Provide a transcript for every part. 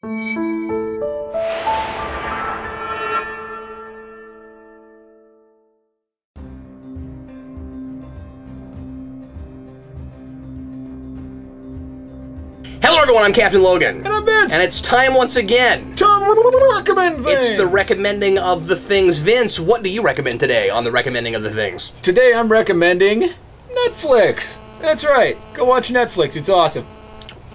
Hello everyone, I'm Captain Logan. And I'm Vince. And it's time once again to recommend things. It's the recommending of the things. Vince, what do you recommend today on the recommending of the things? Today I'm recommending Netflix. That's right. Go watch Netflix. It's awesome.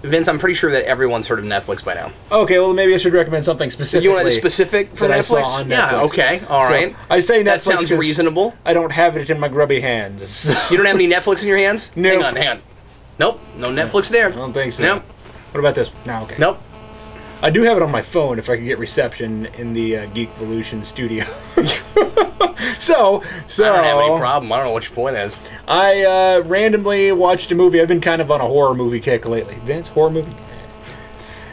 Vince, I'm pretty sure that everyone's heard of Netflix by now. Okay, well maybe I should recommend something specific. You want a specific for Netflix? I saw on Netflix. Yeah, okay, all right. So, I say Netflix. That sounds reasonable. I don't have it in my grubby hands. So. You don't have any Netflix in your hands? No. Hang on. Nope, no Netflix there. I don't think so. Nope. What about this? No, okay. Nope. I do have it on my phone if I can get reception in the Geekvolution studio. So I don't have any problem. I don't know what your point is. I randomly watched a movie. I've been kind of on a horror movie kick lately. Vince, horror movie?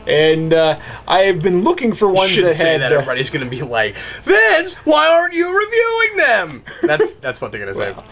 And I have been looking for ones that say had... that everybody's going to be like, Vince, why aren't you reviewing them? That's what they're going to say. Well,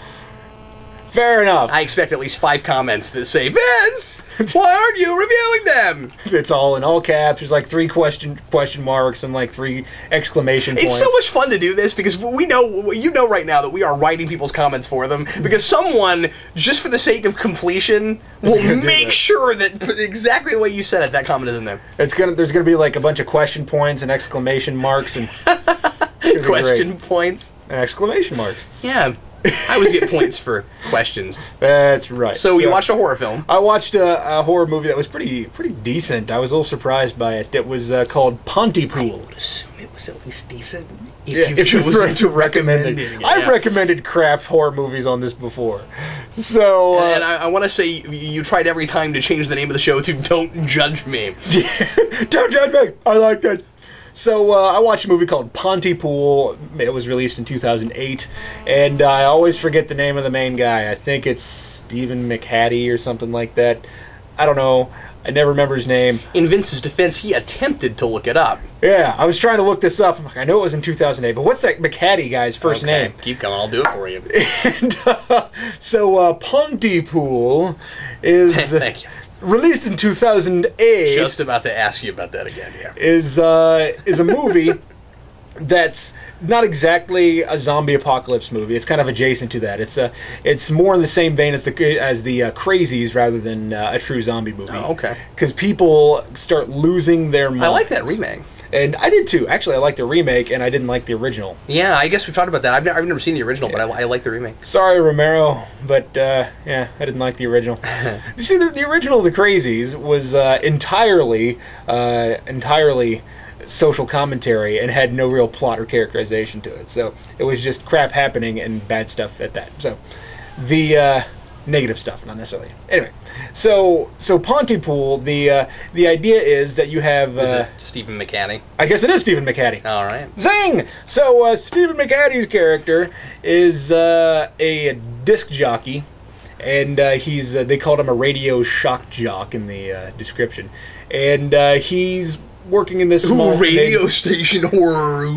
fair enough. I expect at least 5 comments that say, Vince, why aren't you reviewing them? It's all in all caps. There's like 3 question marks and like 3 exclamation points. It's so much fun to do this because we know, you know right now that we are writing people's comments for them because someone, just for the sake of completion, will make sure that exactly the way you said it, that comment is in there. There's gonna be like a bunch of question points and exclamation marks and question points and exclamation marks. Yeah. I always get points for questions. That's right. So you watched a horror film. I watched a horror movie that was pretty decent. I was a little surprised by it. It was called Ponty Pool. I would assume it was at least decent. If you were to recommend it. I've recommended crap horror movies on this before. So and I want to say you tried every time to change the name of the show to Don't Judge Me. Don't judge me. I like that. So I watched a movie called Ponty Pool. It was released in 2008, and I always forget the name of the main guy. I think it's Stephen McHattie or something like that. I don't know. I never remember his name. In Vince's defense, he attempted to look it up. Yeah, I was trying to look this up. I'm like, I know it was in 2008, but what's that McHattie guy's first name? Keep going. I'll do it for you. And so Ponty Pool is... Thank you. Released in 2008. Just about to ask you about that again, yeah. Is a movie that's not exactly a zombie apocalypse movie. It's kind of adjacent to that. It's more in the same vein as the Crazies rather than a true zombie movie. Oh, okay. Because people start losing their minds. I like that remake. And I did too. Actually, I liked the remake, and I didn't like the original. Yeah, I guess we've talked about that. I've never seen the original, but I like the remake. Sorry, Romero, but yeah, I didn't like the original. You see, the original, The Crazies, was entirely social commentary and had no real plot or characterization to it. So it was just crap happening and bad stuff at that. So the negative stuff, not necessarily. Anyway, so Ponty Pool, the idea is that you have... is it Stephen McHattie? I guess it is Stephen McHattie. All right. Zing! So Stephen McHattie's character is a disc jockey, and they called him a radio shock jock in the description. And he's working in this small radio station horror.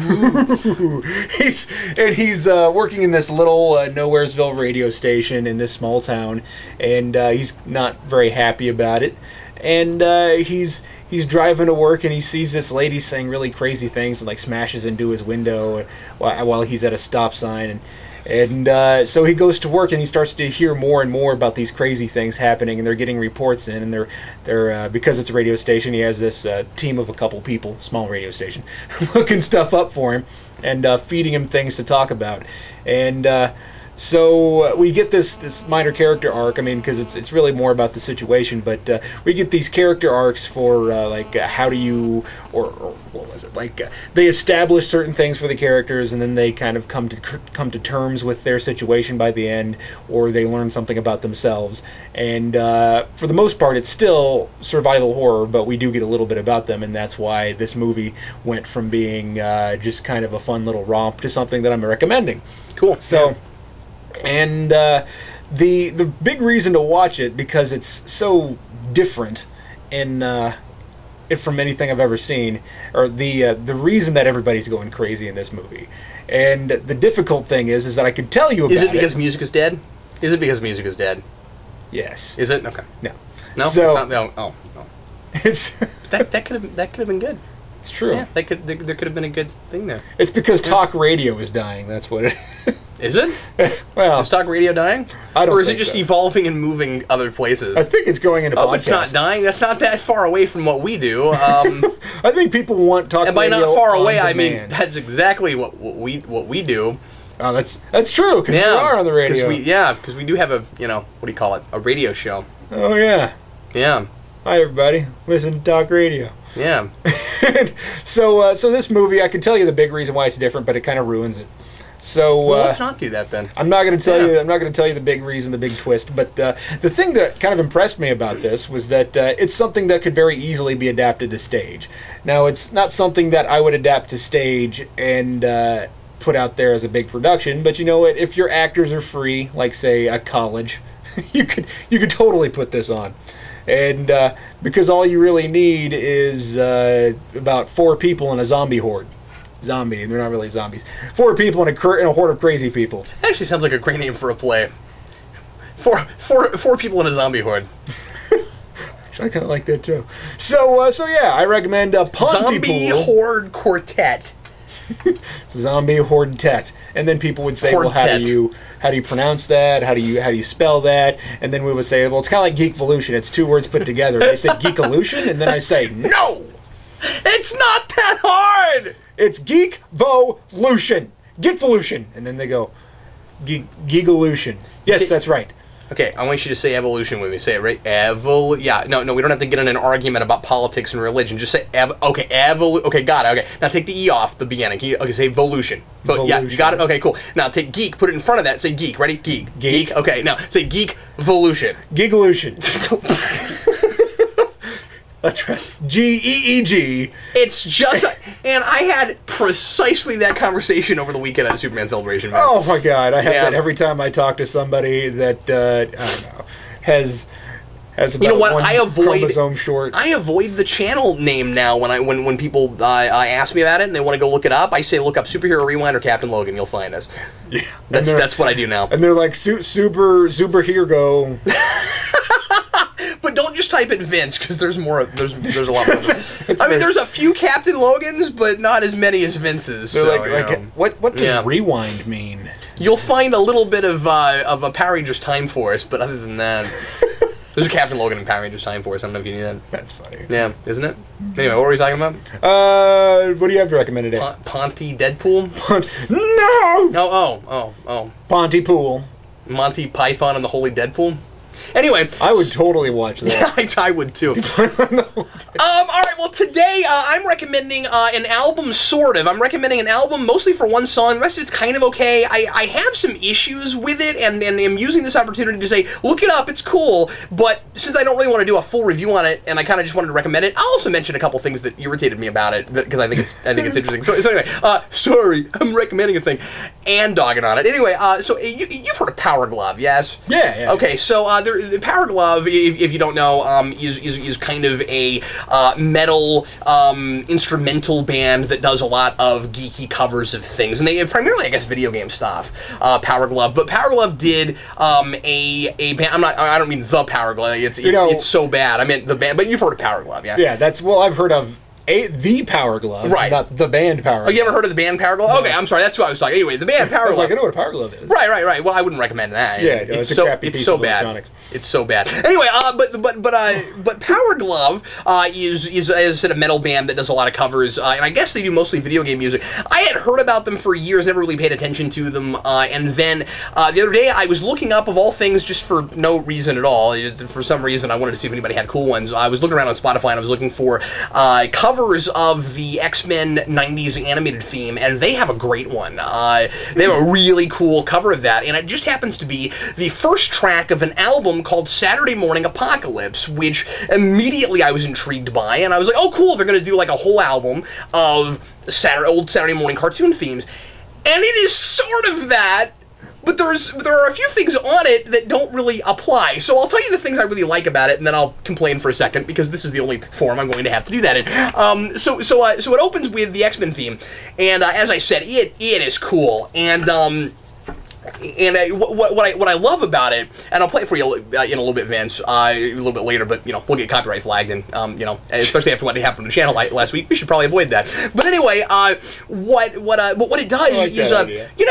he's working in this little Nowheresville radio station in this small town, and he's not very happy about it. And he's driving to work, and he sees this lady saying really crazy things and like smashes into his window while he's at a stop sign. And so he goes to work, and he starts to hear more and more about these crazy things happening, and they're getting reports in, and they're because it's a radio station, he has this team of a couple people, small radio station, looking stuff up for him and feeding him things to talk about. And so we get this minor character arc. I mean, because it's really more about the situation, but we get these character arcs for like how do you or what was it like? They establish certain things for the characters, and then they kind of come to terms with their situation by the end, or they learn something about themselves. And for the most part, it's still survival horror, but we do get a little bit about them, and that's why this movie went from being just kind of a fun little romp to something that I'm recommending. Cool. So. And the big reason to watch it, because it's so different from anything I've ever seen, or the reason that everybody's going crazy in this movie. And the difficult thing is that I could tell you about it. Is it because music is dead? Is it because music is dead? Yes. Is it? Okay. No. No? So, it's not, no. Oh. It's That could have been good. It's true. Yeah, there could have been a good thing there. It's because talk radio is dying. That's what it is. It? Well, is talk radio dying? I don't. Or is it just evolving and moving other places? I think it's going into podcast. It's not dying. That's not that far away from what we do. I think people want talk radio. And by not far away, I mean demand. that's exactly what we do. Oh, that's true, because we are on the radio. Because we do have a, what do you call it, a radio show. Oh, yeah. Yeah. Hi, everybody. Listen to talk radio. Yeah. So this movie, I can tell you the big reason why it's different, but it kind of ruins it. So let's not do that then. I'm not going to tell you. I'm not going to tell you the big reason, the big twist. But the thing that kind of impressed me about this was that it's something that could very easily be adapted to stage. Now, it's not something that I would adapt to stage and put out there as a big production. But you know what? If your actors are free, like say a college, you could totally put this on. And because all you really need is about 4 people in a zombie horde. Zombie, they're not really zombies. 4 people in a horde of crazy people. That actually sounds like a great name for a play. Four people in a zombie horde. I kind of like that too. So yeah, I recommend Ponty Zombie Pool. Horde Quartet. Zombie Horde-tet. And then people would say, well, how do you pronounce that? How do you spell that? And then we would say, well, it's kind of like Geekvolution. It's 2 words put together. They say Geekvolution, and then I say, no! It's not that hard! It's Geekvolution. Geekvolution. And then they go, Geekvolution. Yes, that's right. Okay, I want you to say evolution with me. Say it right. Yeah, no, we don't have to get in an argument about politics and religion. Just say okay, okay, got it. Okay, now take the E off the beginning. Okay, say evolution. Yeah, you got it? Okay, cool. Now take geek, put it in front of that. Say geek. Ready? Geek. Geek. Okay, now say geekvolution. Geekvolution. That's right. G-E-E-G. It's just... and I had precisely that conversation over the weekend at a Superman Celebration. Man. Oh, my God. I have that every time I talk to somebody that, I don't know, has about one chromosome short. I avoid the channel name now when people ask me about it and they want to go look it up. I say look up Superhero Rewind or Captain Logan. You'll find us. Yeah. That's what I do now. And they're like, superhero. But don't just type in Vince, because there's a lot more. I mean, there's a few Captain Logans, but not as many as Vince's. So, what does rewind mean? You'll find a little bit of a Power Rangers Time Force, but other than that, there's a Captain Logan in Power Rangers Time Force. I don't know if you knew that. That's funny. Yeah, isn't it? Anyway, what were we talking about? What do you have to recommend today? Ponty Deadpool? No! Oh. Ponty Pool. Monty Python and the Holy Deadpool? Anyway, I would totally watch that. Yeah, I would too. All right, well today I'm recommending an album, sort of. I'm recommending an album mostly for one song. The rest of it's kind of okay. I have some issues with it, and am using this opportunity to say, look it up, it's cool. But since I don't really want to do a full review on it, and I kind of just wanted to recommend it, I'll also mention a couple things that irritated me about it because I think it's interesting. So anyway, sorry, I'm recommending a thing and dogging on it. Anyway, so you've heard of Powerglove, yes? Yeah. Okay, so the Powerglove, if you don't know, is kind of a metal instrumental band that does a lot of geeky covers of things, and they primarily, I guess, video game stuff. Powerglove, but Powerglove did a band. I don't mean the Powerglove. It's so bad. I meant the band, but you've heard of Powerglove, yeah? Yeah, I've heard of the Powerglove, right? Not the band Powerglove. Oh, you ever heard of the band Powerglove? No. Okay, I'm sorry, that's what I was talking. Anyway, the band Powerglove. I was like, I know what a Powerglove is. Right. Well, I wouldn't recommend that. Yeah, no, it's a crappy piece of bad. electronics. It's so bad. Anyway, but Powerglove is, as I said, a metal band that does a lot of covers, and I guess they do mostly video game music. I had heard about them for years, never really paid attention to them, and then the other day I was looking up, of all things, just for no reason at all. For some reason, I wanted to see if anybody had cool ones. I was looking around on Spotify and I was looking for covers of the X-Men 90s animated theme, and they have a great one. They have a really cool cover of that, and it just happens to be the first track of an album called Saturday Morning Apocalypse, which immediately I was intrigued by, and I was like, oh cool, they're going to do like a whole album of old Saturday morning cartoon themes, and it is sort of that, but there are a few things on it that don't really apply. So I'll tell you the things I really like about it, and then I'll complain for a second, because this is the only forum I'm going to have to do that in. So it opens with the X-Men theme, and as I said, it is cool, and what I love about it, and I'll play it for you in a little bit, Vince, a little bit later, but we'll get copyright flagged, and especially after what happened to the channel last week, we should probably avoid that. But anyway, what it does is you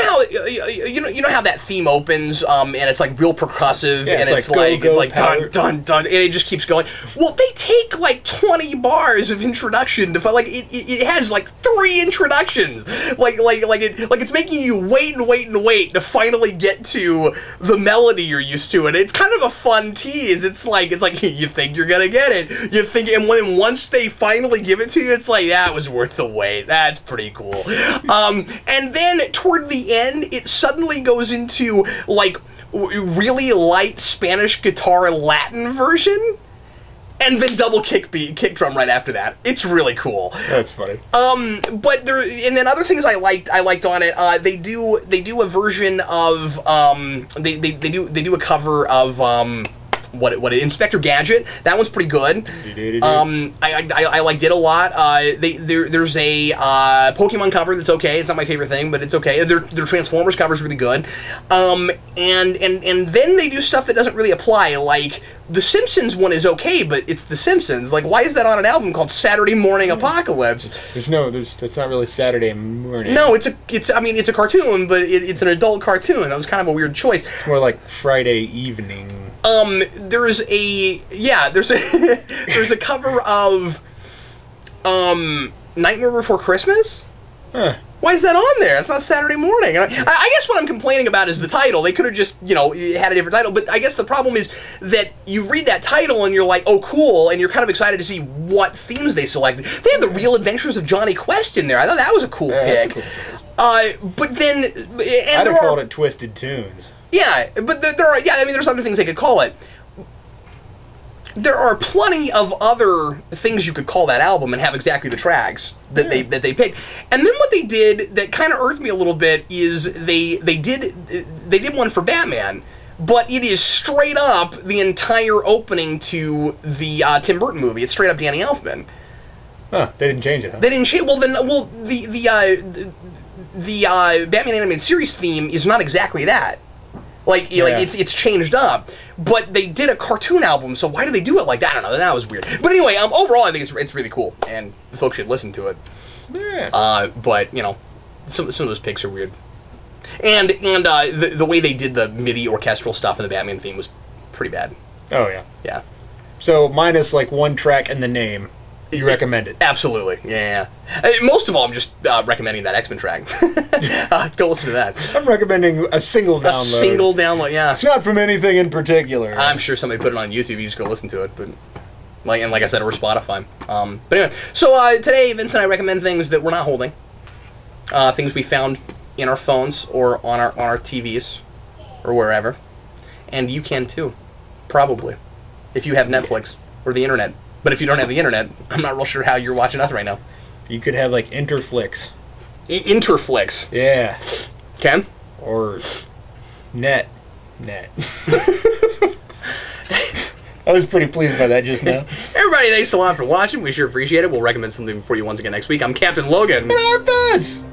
know how that theme opens, and it's like real percussive, and it's like dun dun dun, and it just keeps going. Well, they take like 20 bars of introduction to it has like 3 introductions, it's making you wait and wait and wait to finally get to the melody you're used to, and it's kind of a fun tease. It's like you think you're gonna get it, and once they finally give it to you, it's like that was worth the wait. That's pretty cool. And then toward the end, it suddenly goes into like really light Spanish guitar Latin version. And then double kick drum right after that. It's really cool. That's funny. But then other things I liked on it. They do a version of they do a cover of what Inspector Gadget. That one's pretty good. I liked it a lot. There's a Pokemon cover that's okay. It's not my favorite thing, but it's okay. Their Transformers cover is really good. And then they do stuff that doesn't really apply. Like the Simpsons one is okay, but it's the Simpsons. Like, why is that on an album called Saturday Morning Apocalypse? It's not really Saturday morning. No, it's a cartoon, but it's an adult cartoon. That was kind of a weird choice. It's more like Friday evening. There's a there's a cover of Nightmare Before Christmas. Huh. Why is that on there? It's not Saturday morning. I guess what I'm complaining about is the title. They could have just, had a different title. But I guess the problem is that you read that title and you're like, oh, cool, and you're kind of excited to see what themes they selected. They had The Real Adventures of Johnny Quest in there. I thought that was a cool pick. That's a cool but then... I'd have called it Twisted Tunes. Yeah, but there's other things they could call it. There are plenty of other things you could call that album and have exactly the tracks that they picked. And then what they did that kind of irked me a little bit is they did one for Batman, but it is straight up the entire opening to the Tim Burton movie. It's straight up Danny Elfman. Huh? They didn't change it. Huh? They didn't change. Well, the Batman animated series theme is not exactly that. It's changed up, but they did a cartoon album, so why do they do it like that? I don't know, that was weird. But anyway, overall I think it's really cool, and the folks should listen to it. Yeah. But, some of those picks are weird. And the way they did the MIDI orchestral stuff in the Batman theme was pretty bad. Oh, yeah. Yeah. So, minus, one track and the name. You recommend it? Absolutely, yeah. Most of all, I'm just recommending that X-Men track. Go listen to that. I'm recommending a single download. A single download, yeah. It's not from anything in particular. I'm sure somebody put it on YouTube. You just go listen to it, but like I said, or Spotify. But anyway, so today, Vince and I recommend things that we're not holding, things we found in our phones or on our TVs or wherever, and you can too, probably, if you have Netflix or the internet. But if you don't have the internet, I'm not real sure how you're watching us right now. You could have, Interflix. Interflix? Yeah. Okay. Or Net. I was pretty pleased by that just now. Everybody, thanks a lot for watching. We sure appreciate it. We'll recommend something for you once again next week. I'm Captain Logan. And I'm Vince.